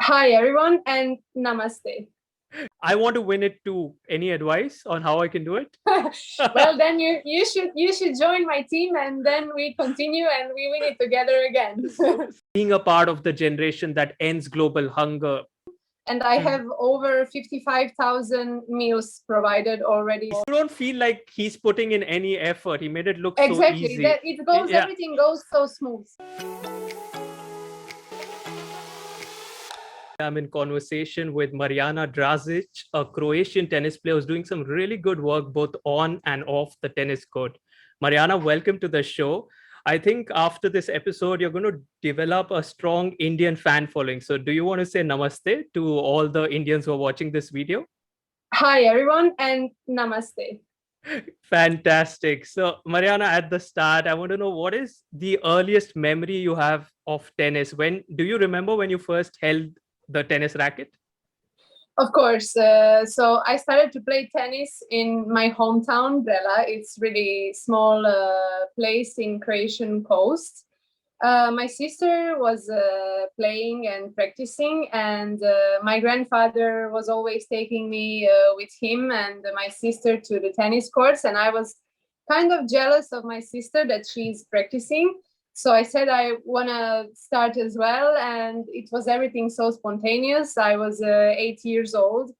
Hi everyone and namaste. I want to win it too. Any advice on how I can do it? Well, then you should join my team and then we continue and we win it together again. Being a part of the generation that ends global hunger. And I have over 55,000 meals provided already. You don't feel like he's putting in any effort. He made it look so Exactly. easy. That it goes, Yeah. everything goes so smooth. I'm in conversation with Mariana Drazic, a Croatian tennis player who's doing some really good work both on and off the tennis court. Mariana, welcome to the show. I think after this episode, you're going to develop a strong Indian fan following. So, do you want to say namaste to all the Indians who are watching this video? Hi everyone and namaste. Fantastic. So, Mariana, at the start, I want to know what is the earliest memory you have of tennis? When do you remember when you first held the tennis racket? Of course. So I started to play tennis in my hometown, Brela. It's really small place in Croatian coast. My sister was playing and practicing, and my grandfather was always taking me with him and my sister to the tennis courts. And I was kind of jealous of my sister that she's practicing. So I said I want to start as well. And it was everything so spontaneous. I was 8 years old.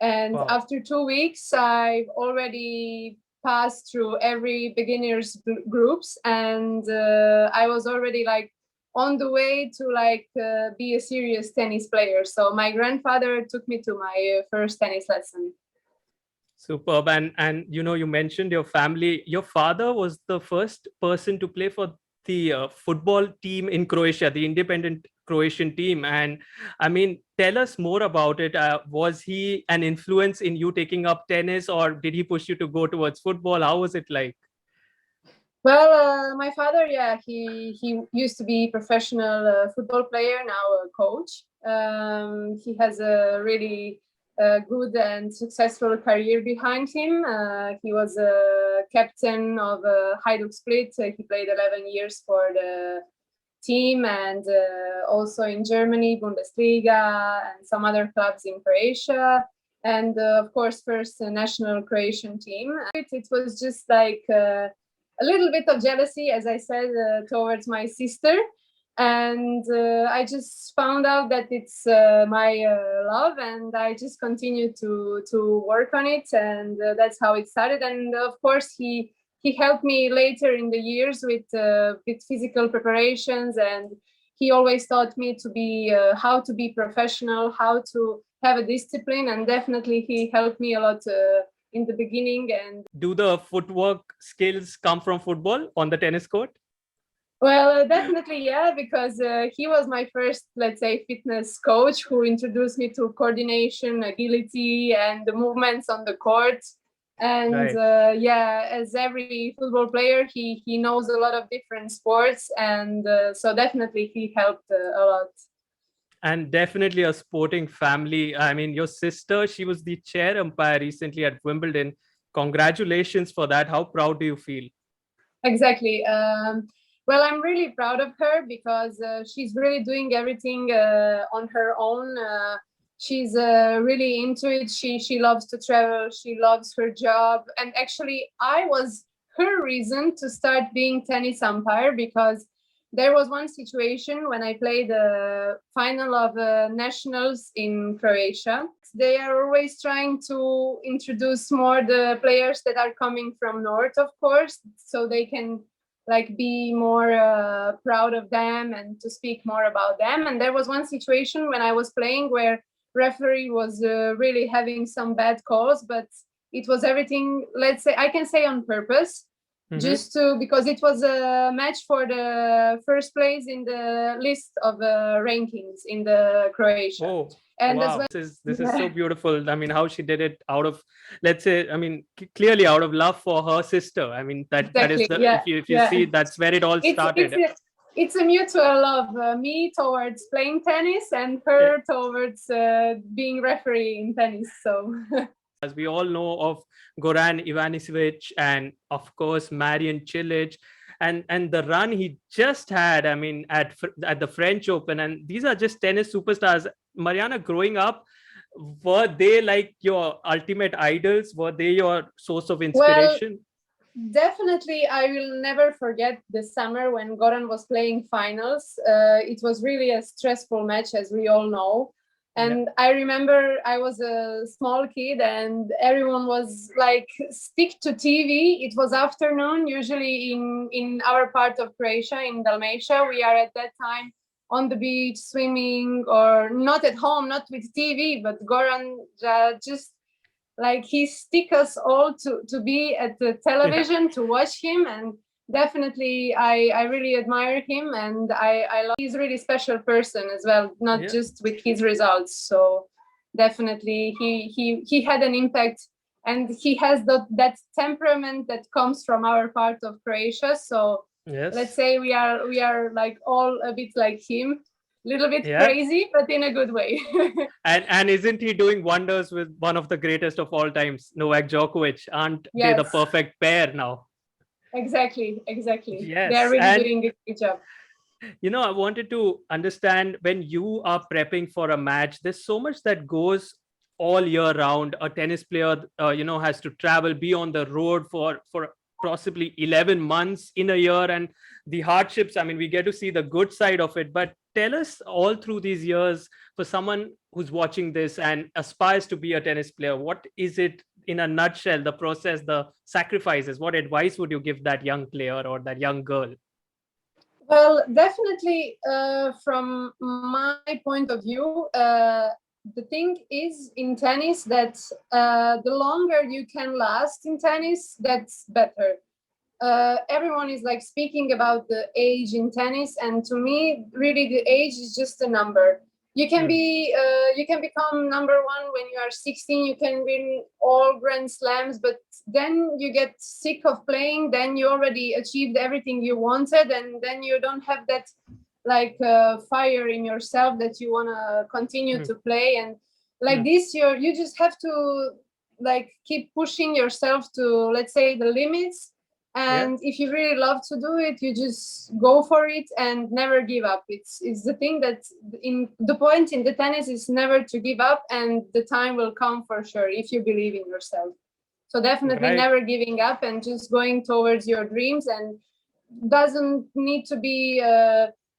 And Wow. after 2 weeks, I've already passed through every beginners groups, and I was already like on the way to be a serious tennis player. So my grandfather took me to my first tennis lesson. Superb. And you mentioned your family. Your father was the first person to play for the football team in Croatia, the independent Croatian team. And I mean, tell us more about it. Was he an influence in you taking up tennis, or did he push you to go towards football? How was it like? Well, my father, yeah, he used to be professional football player, now a coach. He has a really good and successful career behind him. He was a captain of Hajduk Split. He played 11 years for the team, and also in Germany, Bundesliga, and some other clubs in Croatia. And of course, first national Croatian team. It was just like a little bit of jealousy, as I said, towards my sister. And I just found out that it's my love, and I just continued to work on it, and that's how it started. And of course, he helped me later in the years with physical preparations, and he always taught me to be how to be professional, how to have a discipline, and definitely he helped me a lot in the beginning. And do the footwork skills come from football on the tennis court? well, definitely, yeah, because he was my first, let's say, fitness coach who introduced me to coordination, agility, and the movements on the court. And Right. yeah, as every football player, he knows a lot of different sports, and so definitely he helped a lot. And definitely a sporting family. I mean, your sister, she was the chair umpire recently at Wimbledon. Congratulations for that. How proud do you feel? Exactly. Well, I'm really proud of her because she's really doing everything on her own. She's really into it. She loves to travel. She loves her job. And actually, I was her reason to start being tennis umpire, because there was one situation when I played the final of nationals in Croatia. They are always trying to introduce more the players that are coming from north, of course, so they can like be more proud of them and to speak more about them. And there was one situation when I was playing where referee was really having some bad calls, but it was everything, let's say, I can say on purpose, Mm-hmm. just to, because it was a match for the first place in the list of rankings in the Croatia. Oh, And as wow. well, This is so beautiful. I mean, how she did it out of, let's say, I mean, clearly out of love for her sister. I mean, that is exactly, the, yeah, if you yeah. see, that's where it all it's it's started. a, it's a mutual love, me towards playing tennis and Yeah. her towards being referee in tennis. So As we all know of Goran Ivanisevic and of course Marian Cilic, and the run he just had, I mean, at the French Open, and these are just tennis superstars. Mariana, growing up, were they like your ultimate idols? Were they your source of Well, inspiration? definitely, I will never forget the summer when Goran was playing finals. It was really a stressful match, as we all know. Yeah. And I remember I was a small kid and everyone was like, stick to TV. It was afternoon, usually in our part of Croatia, in Dalmatia. We are at that time on the beach, swimming, or not at home, not with TV, but Goran just like he stick us all to be at the television to watch him. And definitely I really admire him, and I love, he's a really special person as well, not Yeah. just with his results. So definitely he had an impact, and he has that temperament that comes from our part of Croatia. So Yes. let's say we are like all a bit like him, little bit Yeah. crazy, but in a good way. And isn't he doing wonders with one of the greatest of all times, Novak Djokovic? Aren't they the Yes. perfect pair now? Exactly. Yes. They're really And doing a good job. I wanted to understand, when you are prepping for a match, there's so much that goes all year round. A tennis player, has to travel, be on the road for possibly 11 months in a year, and the hardships. I mean, we get to see the good side of it, but tell us, all through these years, for someone who's watching this and aspires to be a tennis player, what is it in a nutshell, the process, the sacrifices? What advice would you give that young player or that young girl? Well, definitely, from my point of view, the thing is in tennis that the longer you can last in tennis, that's better. Everyone is like speaking about the age in tennis, and to me, really, the age is just a number. You can you can become number one when you are 16. You can win all Grand Slams, but then you get sick of playing. Then you already achieved everything you wanted, and then you don't have that like fire in yourself that you want to continue to play. And like this, you just have to like keep pushing yourself to, let's say, the limits. And if you really love to do it, you just go for it and never give up. It's the thing that in the point in the tennis is never to give up, and the time will come for sure if you believe in yourself. So definitely Right. never giving up and just going towards your dreams, and doesn't need to be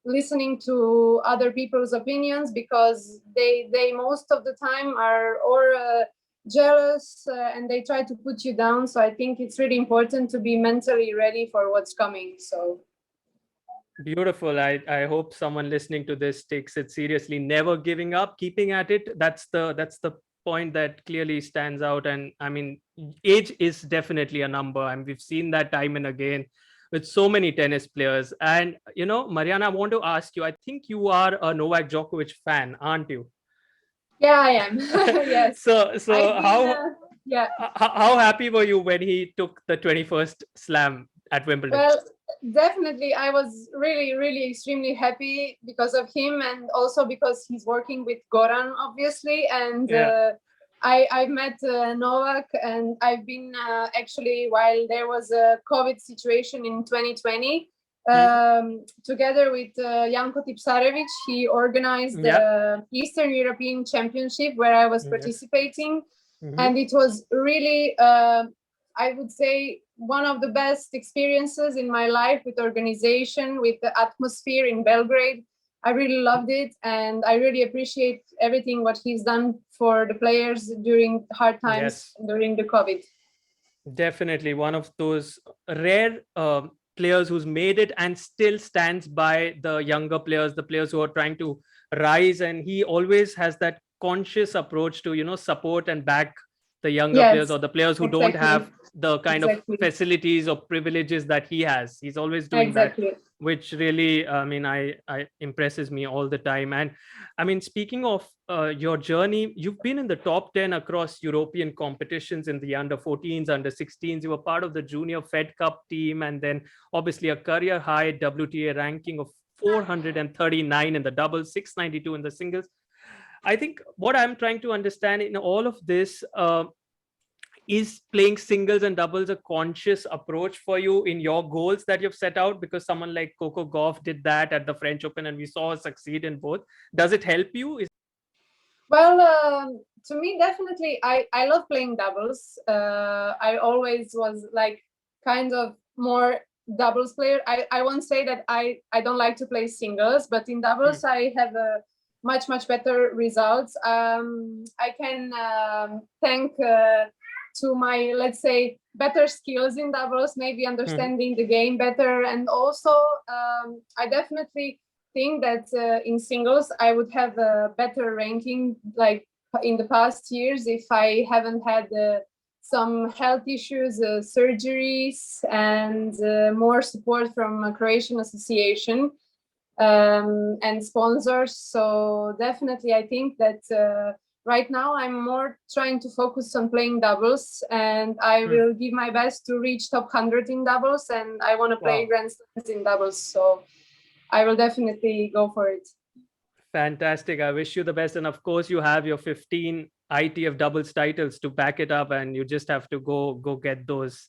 listening to other people's opinions, because they most of the time are or jealous, and they try to put you down. So I think it's really important to be mentally ready for what's coming. So Beautiful. I hope someone listening to this takes it seriously, never giving up, keeping at it. That's the point that clearly stands out. And I mean, age is definitely a number, and we've seen that time and again with so many tennis players. And Mariana, I want to ask you, I think you are a Novak Djokovic fan, aren't you? yeah, I am. Yes. So Yeah. how happy were you when he took the 21st slam at Wimbledon? Well, definitely, I was really, really extremely happy because of him, and also because he's working with Goran, obviously. And I've met Novak, and I've been actually, while there was a COVID situation in 2020, together with Janko Tipsarevic, he organized the Eastern European Championship where I was participating. And it was really, I would say, one of the best experiences in my life, with organization, with the atmosphere in Belgrade. I really loved it, and I really appreciate everything what he's done for the players during hard times during the COVID. Definitely one of those rare players who's made it and still stands by the younger players, the players who are trying to rise. And he always has that conscious approach to support and back the younger players, or the players who don't have the kind of facilities or privileges that he has. He's always doing that, which really, I mean, I impresses me all the time. And I mean, speaking of your journey, you've been in the top 10 across European competitions in the under 14s, under 16s. You were part of the Junior Fed Cup team, and then obviously a career high WTA ranking of 439 in the doubles, 692 in the singles. I think what I'm trying to understand in all of this, is playing singles and doubles a conscious approach for you in your goals that you've set out? Because someone like Coco Gauff did that at the French Open and we saw her succeed in both. Does it help you? Well, to me, definitely, I love playing doubles. I always was like kind of more doubles player. I won't say that I don't like to play singles, but in doubles, I have a much better results. I can thank to my, let's say, better skills in doubles, maybe understanding the game better, and also I definitely think that in singles I would have a better ranking like in the past years if I haven't had some health issues, surgeries, and more support from a Croatian association and sponsors. So definitely I think that right now I'm more trying to focus on playing doubles, and I will give my best to reach top 100 in doubles, and I want to play Grand Slams in doubles. So I will definitely go for it. Fantastic. I wish you the best. And of course, you have your 15 ITF doubles titles to back it up, and you just have to go get those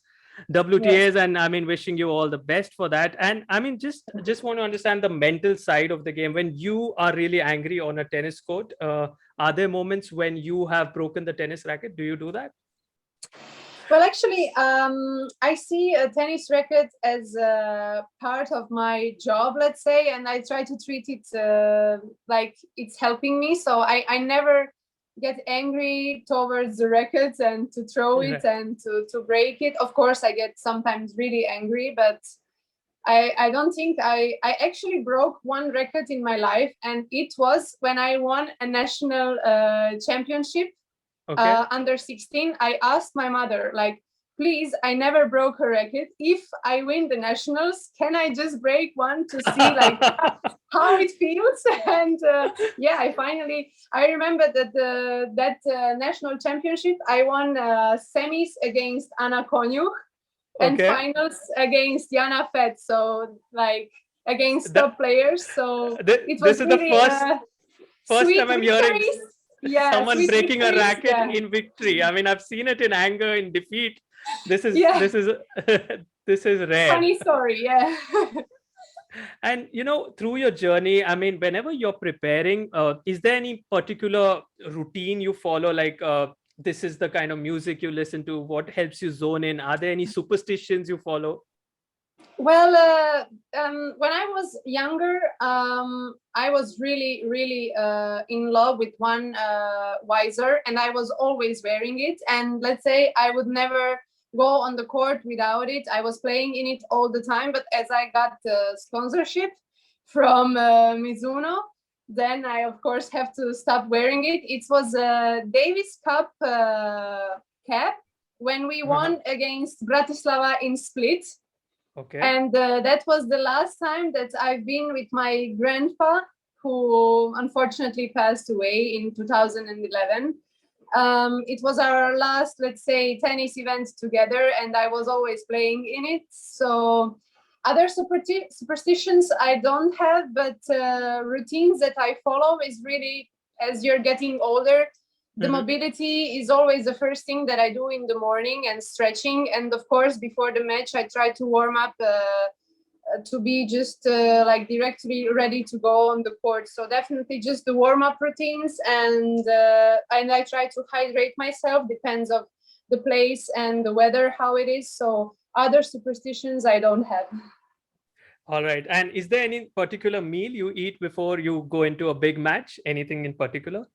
WTAs. And I mean, wishing you all the best for that. And I mean, just want to understand the mental side of the game. When you are really angry on a tennis court, are there moments when you have broken the tennis racket? Do you do that? Well, actually, I see a tennis racket as a part of my job, let's say, and I try to treat it like it's helping me. So I never get angry towards the racket and to throw it and to break it. Of course, I get sometimes really angry, but I don't think I actually broke one racket in my life, and it was when I won a national championship. Under 16. I asked my mother, like, please, I never broke a racket. If I win the nationals, can I just break one to see like how it feels? And I remember that that national championship, I won semis against Anna Konjuh and finals against Jana Fett. So like against top players. So it was really the first time I'm hearing someone breaking a racket in victory. I mean, I've seen it in anger, in defeat. This is this is rare. Funny story, yeah. And you know, through your journey, I mean, whenever you're preparing, is there any particular routine you follow? Like, this is the kind of music you listen to. What helps you zone in? Are there any superstitions you follow? Well, when I was younger, I was really in love with one visor, and I was always wearing it. And let's say I would never go on the court without it. I was playing in it all the time. But as I got sponsorship from Mizuno, then I of course have to stop wearing it. It was a Davis Cup cap when we won against Bratislava in Split. And that was the last time that I've been with my grandpa, who unfortunately passed away in 2011. It was our last, let's say, tennis event together, and I was always playing in it. So other superstitions I don't have, but routines that I follow is really, as you're getting older, the mobility is always the first thing that I do in the morning, and stretching. And of course, before the match, I try to warm up to be just like directly ready to go on the court. So definitely just the warm up routines, and I try to hydrate myself. Depends of the place and the weather, how it is. So other superstitions I don't have. All right. And is there any particular meal you eat before you go into a big match? Anything in particular?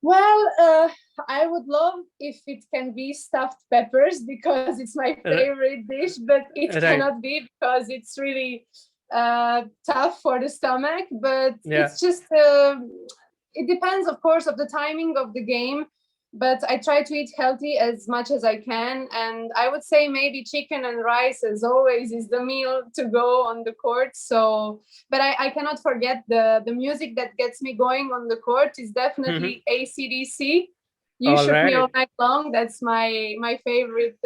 Well, I would love if it can be stuffed peppers, because it's my favorite dish, but it cannot be because it's really tough for the stomach. But it's just, it depends, of course, of the timing of the game. But I try to eat healthy as much as I can. And I would say maybe chicken and rice, as always, is the meal to go on the court. So, but I cannot forget the music that gets me going on the court is definitely AC/DC. You Shook Me All Night Long. That's my favorite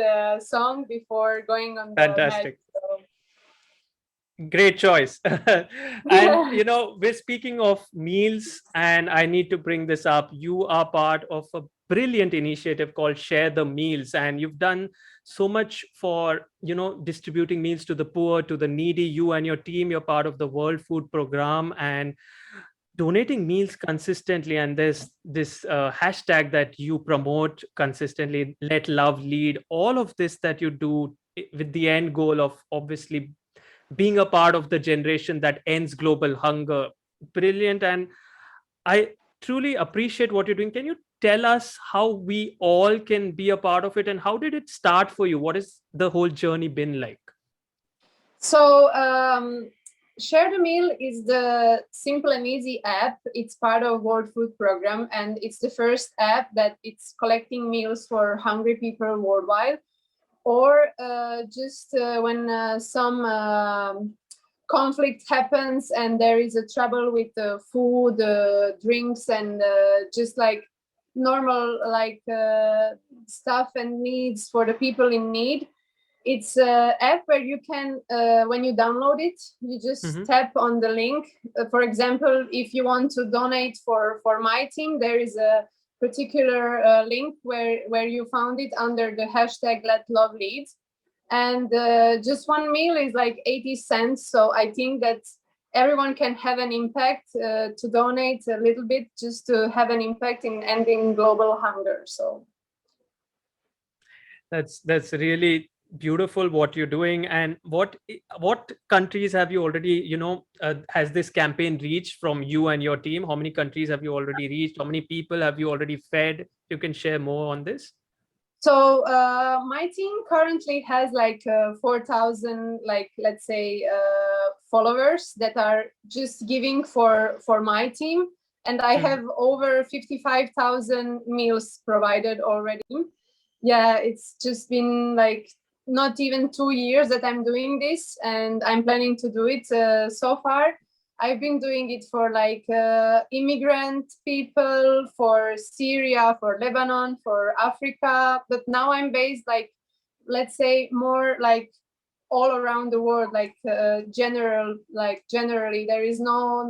song before going on the match. So. Great choice. And you know, we're speaking of meals, and I need to bring this up. You are part of a brilliant initiative called Share the Meals, and you've done so much for, you know, distributing meals to the poor, to the needy. You and your team, you're part of the World Food Program and donating meals consistently. And there's this hashtag that you promote consistently, Let Love Lead. All of this that you do with the end goal of obviously being a part of the generation that ends global hunger. Brilliant. And I truly appreciate what you're doing. Can you tell us how we all can be a part of it, and how did it start for you? What has the whole journey been like? So, Share the Meal is the simple and easy app. It's part of World Food Program, and it's the first app that it's collecting meals for hungry people worldwide. Or just when some conflict happens and there is a trouble with the food, drinks, and just like normal like stuff and needs for the people in need. It's an app where you can, when you download it, you just tap on the link. For example, if you want to donate for my team, there is a particular link where you found it under the hashtag Let Love Lead. And just one meal is like 80 cents. So I think that everyone can have an impact to donate a little bit just to have an impact in ending global hunger. So That's really beautiful what you're doing. And what countries have you already, you know, has this campaign reached from you and your team? How many countries have you already reached? How many people have you already fed? You can share more on this. So my team currently has like 4,000, like let's say, followers that are just giving for my team, and I have over 55,000 meals provided already. Yeah, it's just been like not even 2 years that I'm doing this, and I'm planning to do it. So far, I've been doing it for like immigrant people, for Syria, for Lebanon, for Africa. But now I'm based like, let's say, more like all around the world, like generally. There is no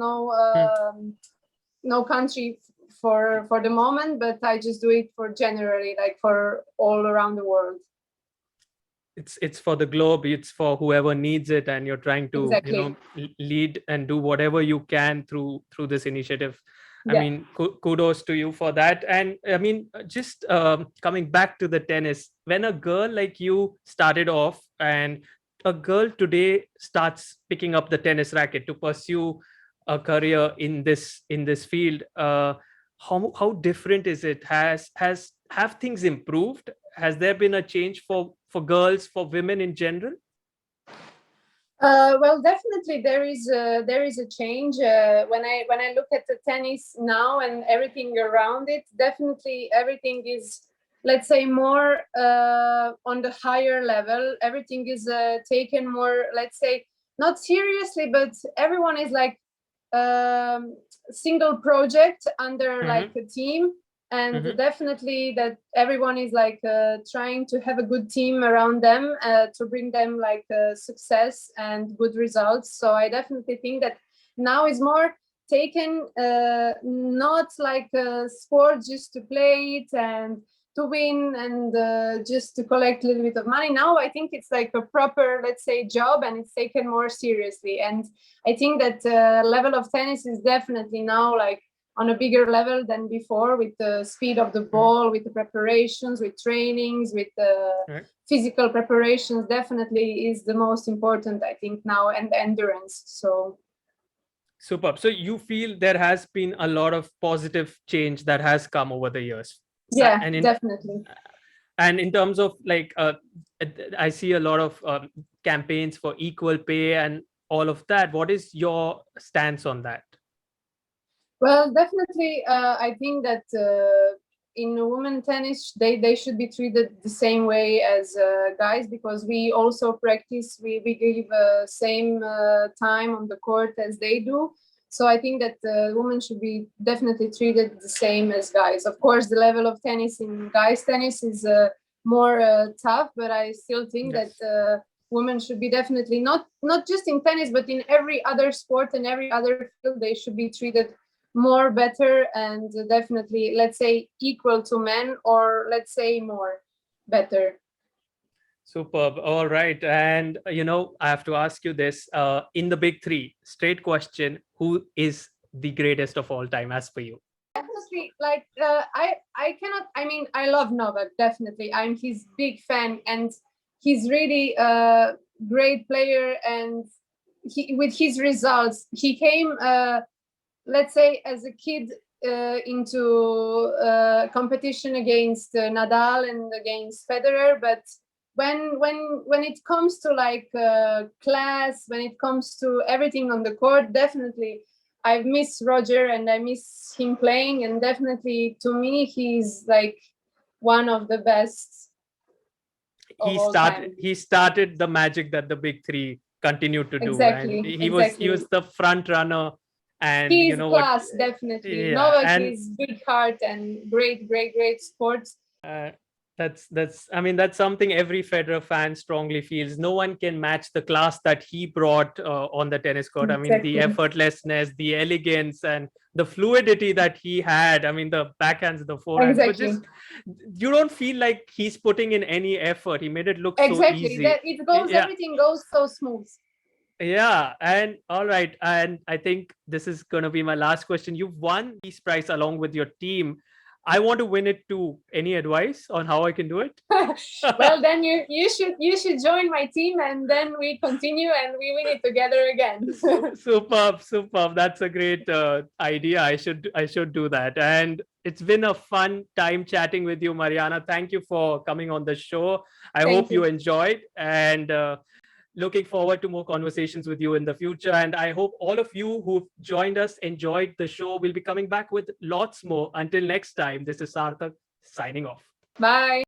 country for the moment, but I just do it for generally, like for all around the world. It's for the globe, it's for whoever needs it, and you're trying to Exactly. you know lead and do whatever you can through this initiative. I Yeah. mean, kudos to you for that. And I mean, just coming back to the tennis, when a girl like you started off, and a girl today starts picking up the tennis racket to pursue a career in this field, how different is it? Have things improved? Has there been a change for girls, for women in general? Well, definitely there is a change. When I look at the tennis now and everything around it, definitely everything is, let's say, more on the higher level. Everything is taken more, let's say, not seriously, but everyone is like single project under like a team. And definitely that everyone is like trying to have a good team around them to bring them like success and good results. So I definitely think that now is more taken not like a sport just to play it and to win and just to collect a little bit of money. Now I think it's like a proper, let's say, job, and it's taken more seriously. And I think that level of tennis is definitely now like on a bigger level than before, with the speed of the ball, with the preparations, with trainings, with the physical preparations. Definitely is the most important, I think, now, and endurance. So superb. So you feel there has been a lot of positive change that has come over the years? Yeah, definitely. And in terms of like I see a lot of campaigns for equal pay and all of that. What is your stance on that? Well, definitely, I think that in women tennis, they should be treated the same way as guys, because we also practice, we give same time on the court as they do. So I think that women should be definitely treated the same as guys. Of course, the level of tennis in guys tennis is more tough, but I still think that women should be definitely not just in tennis, but in every other sport and every other field, they should be treated more better and definitely, let's say, equal to men, or let's say more better. Superb. All right. And, I have to ask you this, in the big three, straight question, who is the greatest of all time as per you? Definitely, like I cannot. I mean, I love Novak. Definitely, I'm his big fan, and he's really a great player. And with his results, he came, let's say, as a kid into competition against Nadal and against Federer. But when it comes to like class, when it comes to everything on the court, definitely I miss Roger and I miss him playing, and definitely to me he's like one of the best. He started the magic that the big three continued to do. Exactly. And he was the front runner. And he's class, definitely. Yeah, Novak is big heart and great sports. That's something every Federer fan strongly feels. No one can match the class that he brought on the tennis court. Exactly. I mean, the effortlessness, the elegance, and the fluidity that he had. I mean, the backhands, the forehands. Exactly. Just, you don't feel like he's putting in any effort. He made it look so easy. Everything goes so smooth. Yeah. And all right. And I think this is going to be my last question. You've won Peace Prize along with your team. I want to win it too. Any advice on how I can do it? Well, then you should join my team, and then we continue and we win it together again. Superb. That's a great idea. I should do that. And it's been a fun time chatting with you, Mariana. Thank you for coming on the show. I hope you enjoyed, and looking forward to more conversations with you in the future. And I hope all of you who've joined us enjoyed the show. We'll be coming back with lots more. Until next time, this is Sarthak signing off. Bye.